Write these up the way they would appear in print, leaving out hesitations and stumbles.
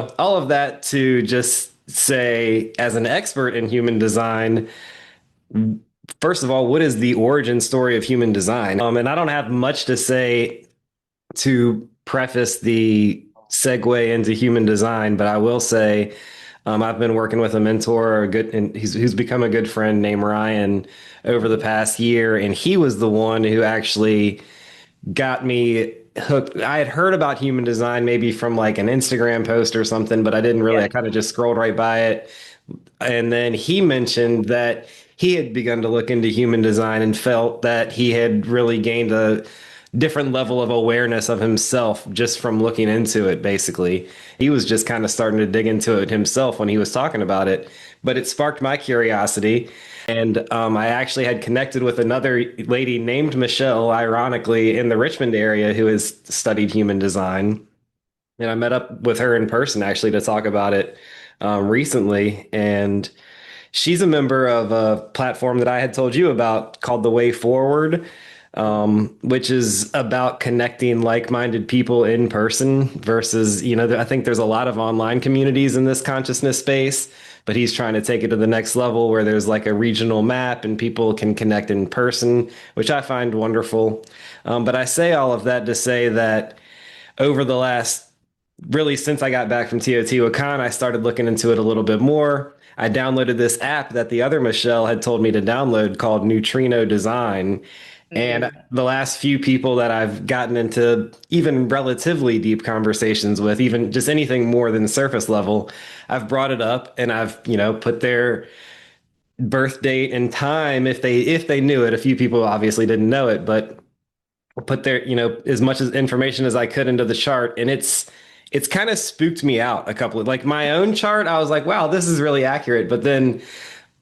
So all of that to just say, as an expert in human design, first of all, what is the origin story of human design? And I don't have much to say to preface the segue into human design, but I will say I've been working with a mentor, and who's become a good friend named Ryan over the past year, and he was the one who actually got me hooked. I had heard about human design maybe from like an Instagram post or something, but I didn't really. I Yeah. kind of just scrolled right by it, and then he mentioned that he had begun to look into human design and felt that he had really gained a different level of awareness of himself just from looking into it, basically. He was just kind of starting to dig into it himself when he was talking about it, but it sparked my curiosity. And I actually had connected with another lady named Michelle, ironically, in the Richmond area who has studied human design. And I met up with her in person actually to talk about it recently. And she's a member of a platform that I had told you about called The Way Forward, which is about connecting like-minded people in person versus, I think there's a lot of online communities in this consciousness space, but he's trying to take it to the next level where there's like a regional map and people can connect in person, which I find wonderful. But I say all of that to say that over the last really since I got back from Teotihuacan, I started looking into it a little bit more. I downloaded this app that the other Michelle had told me to download called Neutrino Design. And Mm. the last few people that I've gotten into even relatively deep conversations with, even just anything more than surface level, I've brought it up and I've, put their birth date and time if they knew it. A few people obviously didn't know it, but put their, as much as information as I could into the chart. And it's kind of spooked me out a couple of like my own chart. I was like, wow, this is really accurate. But then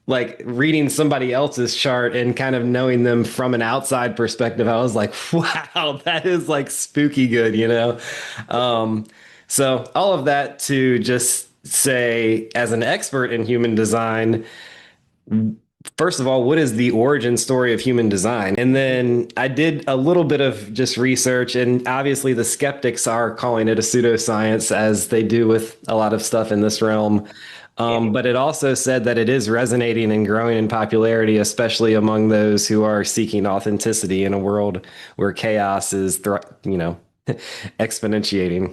like reading somebody else's chart and kind of knowing them from an outside perspective, I was like, wow, that is like spooky good. Um, so all of that to just say, as an expert in human design, first of all, what is the origin story of human design? And then I did a little bit of just research, and obviously the skeptics are calling it a pseudoscience, as they do with a lot of stuff in this realm. Yeah. But it also said that it is resonating and growing in popularity, especially among those who are seeking authenticity in a world where chaos is, exponentiating.